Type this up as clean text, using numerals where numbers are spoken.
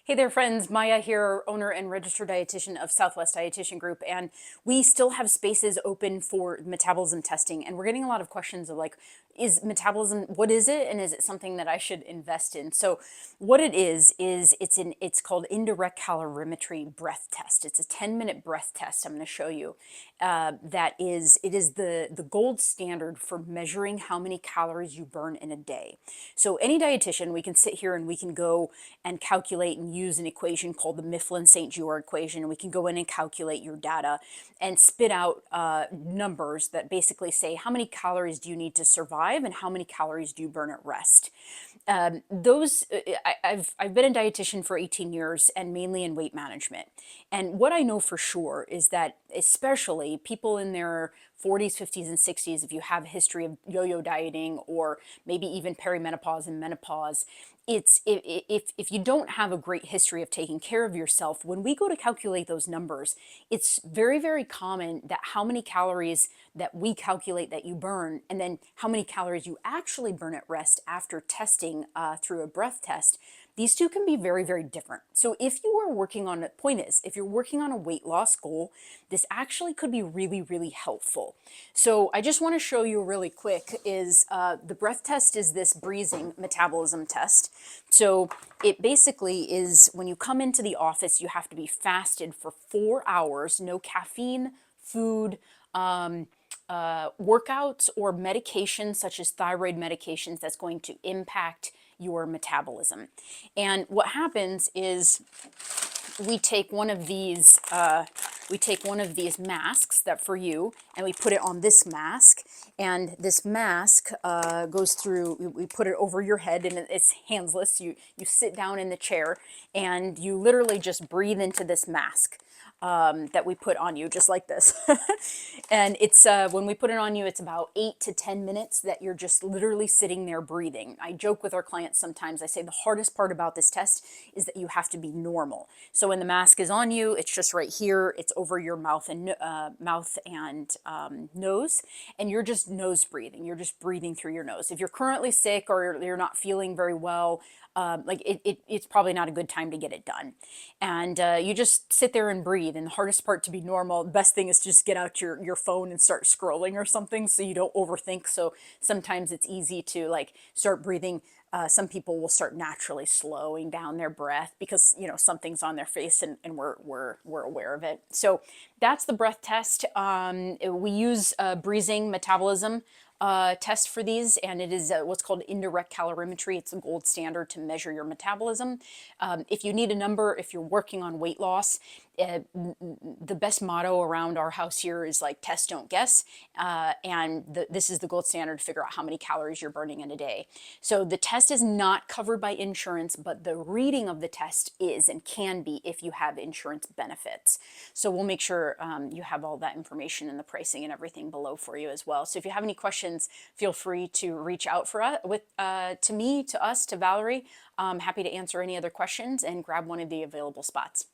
Hey there, friends. Maya here, owner and registered dietitian of Southwest Dietitian Group, and we still have spaces open for metabolism testing. And we're getting a lot of questions of like, is metabolism, what is it, and is it something that I should invest in? So, what it is it's called Indirect Calorimetry Breath Test. It's a 10-minute breath test. I'm going to show you. It is the gold standard for measuring how many calories you burn in a day. So any dietitian, we can sit here and we can go and calculate and use an equation called the Mifflin-St. Jeor equation. And we can go in and calculate your data and spit out numbers that basically say how many calories do you need to survive and how many calories do you burn at rest. I've been a dietitian for 18 years and mainly in weight management. And what I know for sure is that especially people in their 40s, 50s, and 60s, if you have a history of yo-yo dieting or maybe even perimenopause and menopause, if you don't have a great history of taking care of yourself, when we go to calculate those numbers, it's very, very common that how many calories that we calculate that you burn, and then how many calories you actually burn at rest after testing through a breath test, these two can be very, very different. So if you are working on, if you're working on a weight loss goal, this actually could be really, really helpful. So I just want to show you really quick is the breath test is this breathing metabolism test. So it basically is when you come into the office, you have to be fasted for 4 hours, no caffeine, food, workouts or medications such as thyroid medications that's going to impact your metabolism. And what happens is we take one of these masks that for you, and we put it on this mask, and this mask goes through, we put it over your head, and it's handless. You sit down in the chair and you literally just breathe into this mask that we put on you, just like this. And it's when we put it on you, it's about 8 to 10 minutes that you're just literally sitting there breathing. I joke with our clients sometimes. I say the hardest part about this test is that you have to be normal. So when the mask is on you, it's just right here. It's over your mouth and nose, and you're just nose breathing. You're just breathing through your nose. If you're currently sick or you're not feeling very well, it's probably not a good time to get it done. And you just sit there and breathe. And the hardest part to be normal, the best thing is to just get out your phone and start scrolling or something so you don't overthink. So sometimes it's easy to like start breathing. Some people will start naturally slowing down their breath because something's on their face and we're aware of it. So that's the breath test. We use breathing metabolism test for these, and it is what's called indirect calorimetry. It's a gold standard to measure your metabolism. If you need a number, if you're working on weight loss, the best motto around our house here is like test, don't guess. This is the gold standard to figure out how many calories you're burning in a day. So the test is not covered by insurance, but the reading of the test is and can be if you have insurance benefits. So we'll make sure you have all that information and the pricing and everything below for you as well. So if you have any questions, feel free to reach out for us to me, to us, to Valerie. I'm happy to answer any other questions and grab one of the available spots.